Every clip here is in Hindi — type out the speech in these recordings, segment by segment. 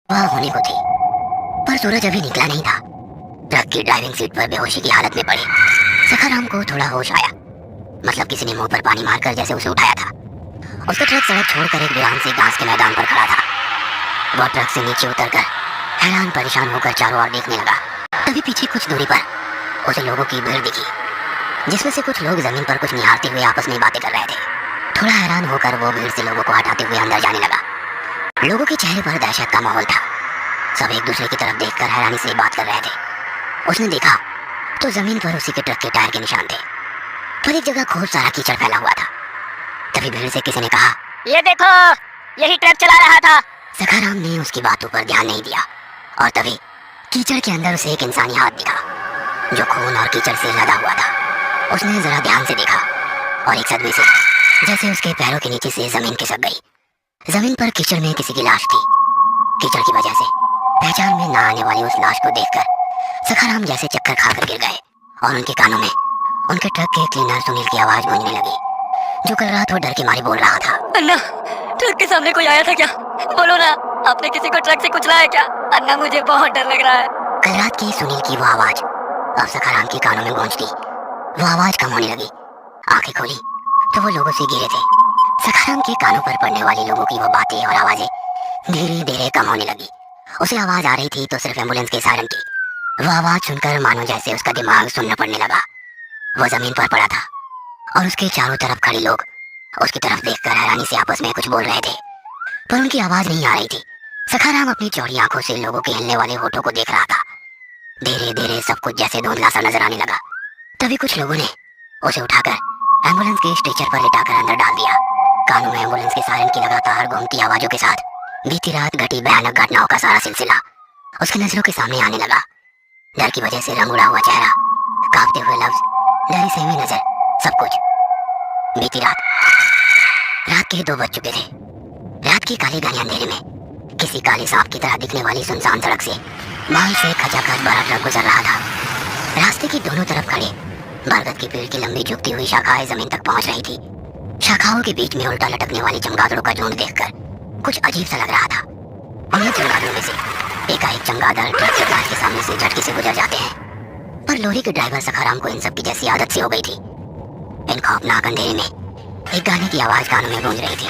वह होने को थी, पर सूरज अभी निकला नहीं था। ट्रक की ड्राइविंग सीट पर बेहोशी की हालत में पड़े सखाराम को थोड़ा होश आया। मतलब किसी ने मुंह पर पानी मारकर जैसे उसे उठाया था। उसका ट्रक सड़क छोड़कर एक वीरान से घास के मैदान पर खड़ा था। वह ट्रक से नीचे उतरकर हैरान परेशान होकर चारों ओर देखने लगा। तभी पीछे कुछ दूरी पर उसे लोगों की भीड़ दिखी, जिसमें से कुछ लोग जमीन पर कुछ निहारते हुए आपस में बातें कर रहे थे। थोड़ा हैरान होकर वो भीड़ से लोगों को हटाते हुए अंदर जाने लगा। लोगों के चेहरे पर दहशत का माहौल था। सब एक दूसरे की तरफ देखकर हैरानी से बात कर रहे थे। उसने देखा तो जमीन पर उसी के ट्रक के टायर के निशान थे, पर एक जगह खूब सारा कीचड़ फैला हुआ था। तभी भीड़ से किसी ने कहा, ये देखो, यही ट्रक चला रहा था। सखाराम ने उसकी बातों पर ध्यान नहीं दिया और तभी कीचड़ के अंदर उसे एक इंसानी हाथ दिखा, जो खून और कीचड़ से लदा हुआ था। उसने जरा ध्यान से देखा और एक सदमे से जैसे उसके पैरों के नीचे से जमीन खिसक गई। जमीन पर कीचड़ में किसी की लाश थी। कीचड़ की वजह से पहचान में ना आने वाली उस लाश को देखकर सखाराम जैसे चक्कर खाकर गिर गए और उनके कानों में उनके ट्रक के क्लीनर सुनील की आवाज गूंजने लगी, जो कल रात वो डर के मारे बोल रहा था। अन्ना, ट्रक के सामने कोई आया था क्या? बोलो ना, आपने किसी को ट्रक से कुचला है क्या? अन्ना, मुझे बहुत डर लग रहा है। कल रात की सुनील की वो आवाज अब सखाराम के कानों में गूंजती। वो आवाज कम होने लगी। आंखें खोली तो वो लोगों से घिरे थे। सखाराम के कानों पर पड़ने वाली लोगों की वो बातें और आवाजें धीरे धीरे कम होने लगी। उसे आवाज आ रही थी तो सिर्फ एम्बुलेंस के सायरन की। वो आवाज सुनकर मानो जैसे उसका दिमाग सुनना पड़ने लगा। वो जमीन पर पड़ा था और उसके चारों तरफ खड़े लोग उसकी तरफ देखकर हैरानी से आपस में कुछ बोल रहे थे, पर उनकी आवाज नहीं आ रही थी। सखाराम अपनी चौड़ी आंखों से लोगों के हिलने वाले होठों को देख रहा था। धीरे धीरे सब कुछ जैसे धुंधला सा नजर आने लगा। तभी कुछ लोगों ने उसे उठाकर एम्बुलेंस के स्ट्रेचर पर लिटाकर अंदर डाल दिया। कानों में एम्बुलेंस के सायरन की लगातार घूमती आवाजों के साथ बीती रात घटी भयानक घटनाओं का सारा सिलसिला उसकी नजरों के सामने आने लगा। डर की वजह से रंग उड़ा हुआ चेहरा, कांपते हुए लफ्ज, डरी सहमी नजर, सब कुछ। बीती रात के 2 बज चुके थे। रात की काले घने अंधेरे में किसी काले सांप की तरह दिखने वाली सुनसान सड़क से माल से खचाखच बड़ा ट्रक गुजर रहा था। रास्ते की दोनों तरफ खड़े बरगद के पेड़ की लंबी झुकती हुई शाखाएं जमीन तक पहुंच रही थी। शाखाओं के बीच में उल्टा लटकने वाले चमगादड़ों का झुंड देखकर कुछ अजीब सा लग रहा था। उन्हीं चमगादड़ों में से एकाएक चमगादड़ ट्रक के कांच के सामने से झटके से गुजर जाते हैं, पर लोरी के ड्राइवर सखाराम को इन सब की जैसी आदत सी हो गई थी। इन खौफनाक अंधेरे में एक गाने की आवाज कानों में गूंज रही थी।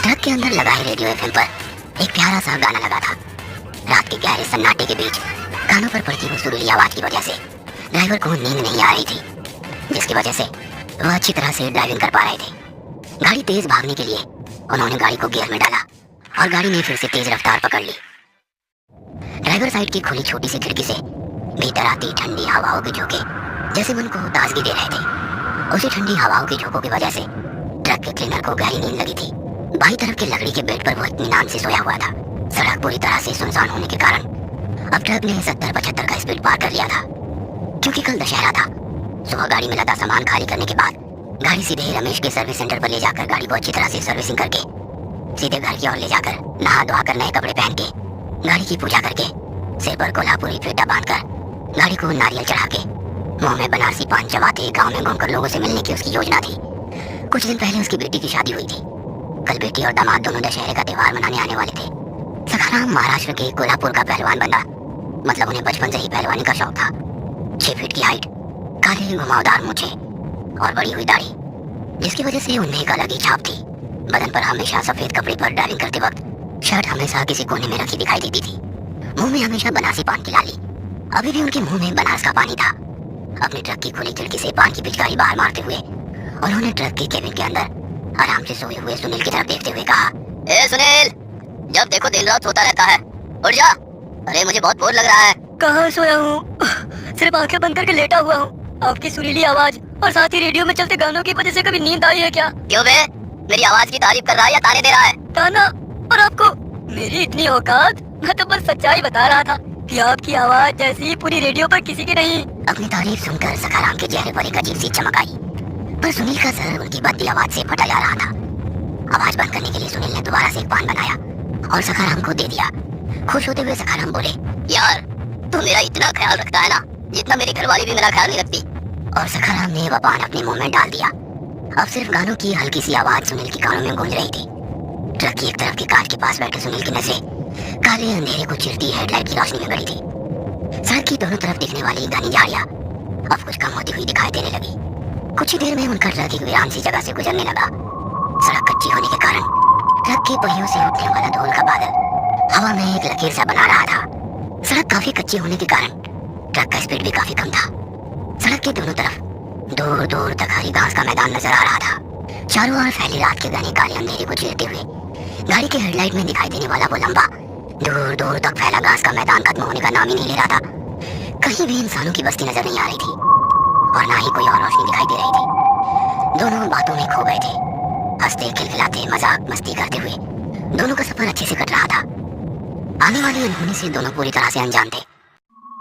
ट्रक के अंदर लगाए रेडियो एफएम पर एक प्यारा सा गाना लगा था। रात के गहरे सन्नाटे के बीच कानों पर पड़ती हुई सुरीली आवाज की वजह से ड्राइवर को नींद नहीं आ रही थी, जिसकी वजह से वह अच्छी तरह से ड्राइविंग कर पा रहे थे। गाड़ी तेज भागने के लिए उन्होंने गाड़ी को गियर में डाला और गाड़ी ने फिर से तेज रफ्तार पकड़ ली। ड्राइवर साइड की खुली छोटी सी खिड़की से भीतर आती ठंडी हवाओं के झोंके जैसे मन को ताजगी दे रहे थे। उसी ठंडी हवाओं के झोंकों की वजह से ट्रक के क्लीनर को गहरी नींद लगी थी। बाईं तरफ के लकड़ी के बेड पर वो इत्मीनान से सोया हुआ था। सड़क पूरी तरह से सुनसान होने के कारण अब ट्रक ने 70-75 का स्पीड पार कर लिया था। क्योंकि कल दशहरा था, सुबह गाड़ी में लदा सामान खाली करने के बाद गाड़ी सीधे रमेश के सर्विस सेंटर पर ले जाकर गाड़ी को अच्छी तरह से सर्विसिंग करके सीधे घर की ओर ले जाकर नहा धोकर नए कपड़े पहन के गाड़ी की पूजा करके सिर पर कोल्हापुरी फेटा बांधकर गाड़ी को नारियल चढ़ा के मुंह में बनारसी पान चबाते गांव में घूमकर लोगों से मिलने की उसकी योजना थी। कुछ दिन पहले उसकी बेटी की शादी हुई थी। कल बेटी और दामाद दोनों दशहरे का त्योहार मनाने आने वाले थे। सखाराम महाराष्ट्र के कोल्हापुर का पहलवान बना, मतलब उन्हें बचपन से ही पहलवानी का शौक था। 6 फीट की हाइट, काले घुमावदार मूंछें और बड़ी हुई दाढ़ी, जिसकी वजह से उनमें एक अलग ही छाप थी। बदन पर हमेशा सफेद कपड़े पर ड्राइविंग करते वक्त शर्ट हमेशा किसी कोने में रखी दिखाई देती थी। मुंह में हमेशा बनारसी पान की लाली। अभी भी उनके मुंह में बनारस का पानी था। अपने ट्रक की खुली खिड़की से पान की पिचकारी बाहर मारते हुए उन्होंने ट्रक के केबिन के अंदर आराम से सोए हुए सुनील की तरफ देखते हुए कहा, ए सुनील, जब देखो दिन रात सोता रहता है, उठ जा। अरे मुझे बहुत बोर लग रहा है। कहाँ सोया हूँ, सिर्फ आंखें बंद करके लेटा हुआ हूँ। आपकी सुरीली आवाज और साथ ही रेडियो में चलते गानों की वजह से कभी नींद आई है क्या? क्यों बे, मेरी आवाज की तारीफ कर रहा है या ताने दे रहा है? ताना? और आपको मेरी इतनी औकात? मैं तो बस सच्चाई बता रहा था कि आपकी आवाज जैसी पूरी रेडियो पर किसी की नहीं। अपनी तारीफ सुनकर सखाराम के चेहरे पर एक अजीब सी चमक आई, पर सुनील का सर उनकी बदली आवाज से फटा जा रहा था। आवाज बंद करने के लिए सुनील ने दोबारा से एक पान बनाया और सखाराम को दे दिया। खुश होते हुए सखाराम बोले, यार तू मेरा इतना ख्याल रखता है ना, जितना मेरी घरवाली भी मेरा ख्याल नहीं रखती। और सखाराम ने वह पान अपने मुंह में डाल दिया। अब सिर्फ गानों की हल्की सी आवाज सुनील की कानों में गूंज रही थी। ट्रक की एक तरफ के कांच के पास बैठे सुनील की नजरें काले अंधेरे को चिरती हेडलाइट की रोशनी में गड़ी थी। सड़क की दोनों तरफ दिखने वाली घनी झाड़ियां अब कुछ कम होती हुई दिखाई देने लगी। कुछ ही देर में उनका ट्रक एक वीरान सी जगह से गुजरने लगा। सड़क कच्ची होने के कारण ट्रक के पहियों से उठने वाला धूल का बादल हवा में एक लकीर सा बना रहा था। सड़क काफी कच्ची होने के कारण ट्रक का स्पीड भी काफी कम था। सड़क के दोनों तरफ दूर दूर तक हरी घास का मैदान नजर आ रहा था। चारों ओर फैली रात के घने काले अंधेरे को चीरते हुए गाड़ी के हेडलाइट में दिखाई देने वाला वो लंबा दूर दूर तक फैला घास का मैदान खत्म होने का नाम ही नहीं ले रहा था। कहीं भी इंसानों की बस्ती नजर नहीं आ रही थी और ना ही कोई और रोशनी दिखाई दे रही थी। दोनों बातों में खो गए थे, हंसते खिलखिलाते मजाक मस्ती करते हुए दोनों का सफर अच्छे से कट रहा था। आने वाली अनहोनी से दोनों पूरी तरह से अनजान थे।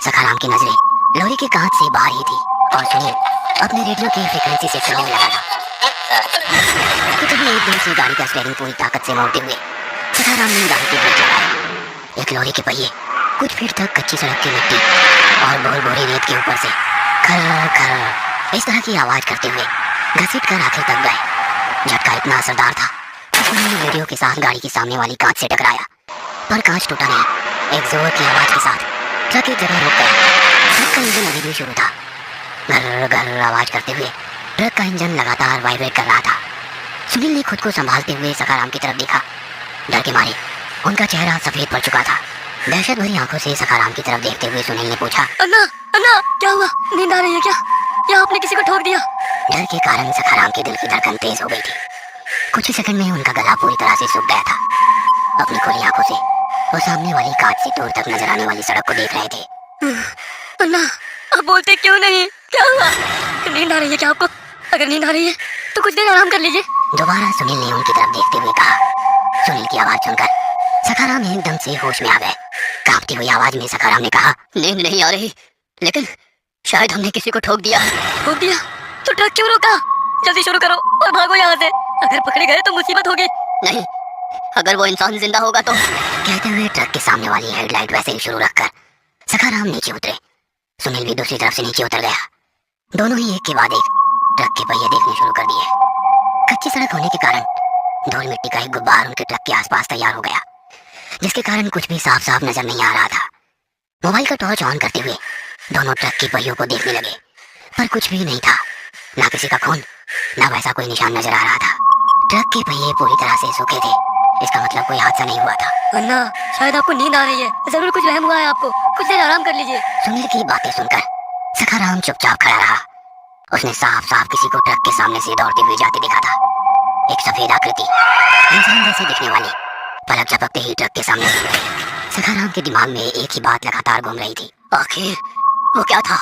सखाराम की नजरें लॉरी के कांच से बाहर ही थी और सुनील अपने रेडियो की फ्रीक्वेंसी से चलने लगा था। तो तभी एकदम से गाड़ी का स्टीयरिंग पूरी ताकत से मोड़ते हुए सखाराम ने गाड़ी के ब्रेक लगाए। एक लॉरी के पहिए कुछ फीट तक कच्ची सड़क की मिट्टी और बोर बोरी रेत के ऊपर से खर खर इस तरह की आवाज करते हुए घसीट कर आखिर तक गए। झटका इतना असरदार था कि सुनील रेडियो के साथ गाड़ी के सामने वाली कांच से टकराया, पर कांच टूटा नहीं। एक जोर की आवाज के साथ ट्रक एक जगह रुक गया। ट्रक का इंजन अभी भी शुरू था। घर घर आवाज करते हुए ट्रक का इंजन लगातार वाइब्रेट कर रहा था। सुनील ने खुद को संभालते हुए सखाराम की तरफ देखा। डर के मारे उनका चेहरा सफेद पड़ चुका था। दहशत भरी आंखों से सखाराम की तरफ देखते हुए सुनील ने पूछा, अन्ना अन्ना क्या हुआ? नींद आ रही है क्या? या आपने किसी को ठोक दिया? डर के कारण सखाराम के दिल की धड़कन तेज हो गई थी। कुछ ही सेकंड में उनका गला पूरी तरह से सूख गया था। अपनी खुली आंखों से वो सामने वाली कांच से दूर तक नजर आने वाली सड़क को देख रहे थे। अन्ना आप बोलते क्यों नहीं? क्या हुआ? नींद आ रही है क्या आपको? अगर नींद आ रही है तो कुछ देर आराम कर लीजिए। दोबारा सुनील ने उनकी तरफ देखते हुए कहा। सुनील की आवाज सुनकर सखाराम एकदम से होश में आ गए। कांपती हुई आवाज में सखाराम ने कहा, नींद नहीं आ रही, लेकिन शायद हमने किसी को ठोक दिया। ठोक दिया? तो ट्रक क्यों रोका? जल्दी शुरू करो और भागो यहाँ से। अगर पकड़े गए तो मुसीबत होगी। नहीं, अगर वो इंसान जिंदा होगा तो। कहते हुए ट्रक के सामने वाली हेडलाइट वैसे ही शुरू रखकर सखाराम नीचे उतरे। सुनील भी दूसरी तरफ से नीचे उतर गया। दोनों ही एक के बाद एक ट्रक के पहिए देखने शुरू कर दिए। कच्ची सड़क होने के कारण धूल मिट्टी का एक गुब्बार उनके ट्रक के आसपास तैयार हो गया, जिसके कारण कुछ भी साफ साफ नजर नहीं आ रहा था। मोबाइल का टॉर्च ऑन करते हुए दोनों ट्रक के पहियों को देखने लगे, पर कुछ भी नहीं था। ना किसी का खून, ना वैसा कोई निशान नजर आ रहा था। ट्रक के पहिए पूरी तरह से सूखे थे। इसका मतलब कोई हादसा नहीं हुआ था। अन्ना शायद आपको नींद आ रही है, जरूर कुछ वहम हुआ है आपको। कुछ देर आराम कर लीजिए। सुनील की बातें सुनकर सखाराम चुपचाप खड़ा रहा। उसने साफ साफ किसी को ट्रक के सामने से दौड़ते हुए जाते देखा था। एक सफेद आकृति इंसान जैसे दिखने वाली पलक झपकते ही ट्रक के सामने से सखाराम के दिमाग में एक ही बात लगातार घूम रही थी। आखिर वो क्या था?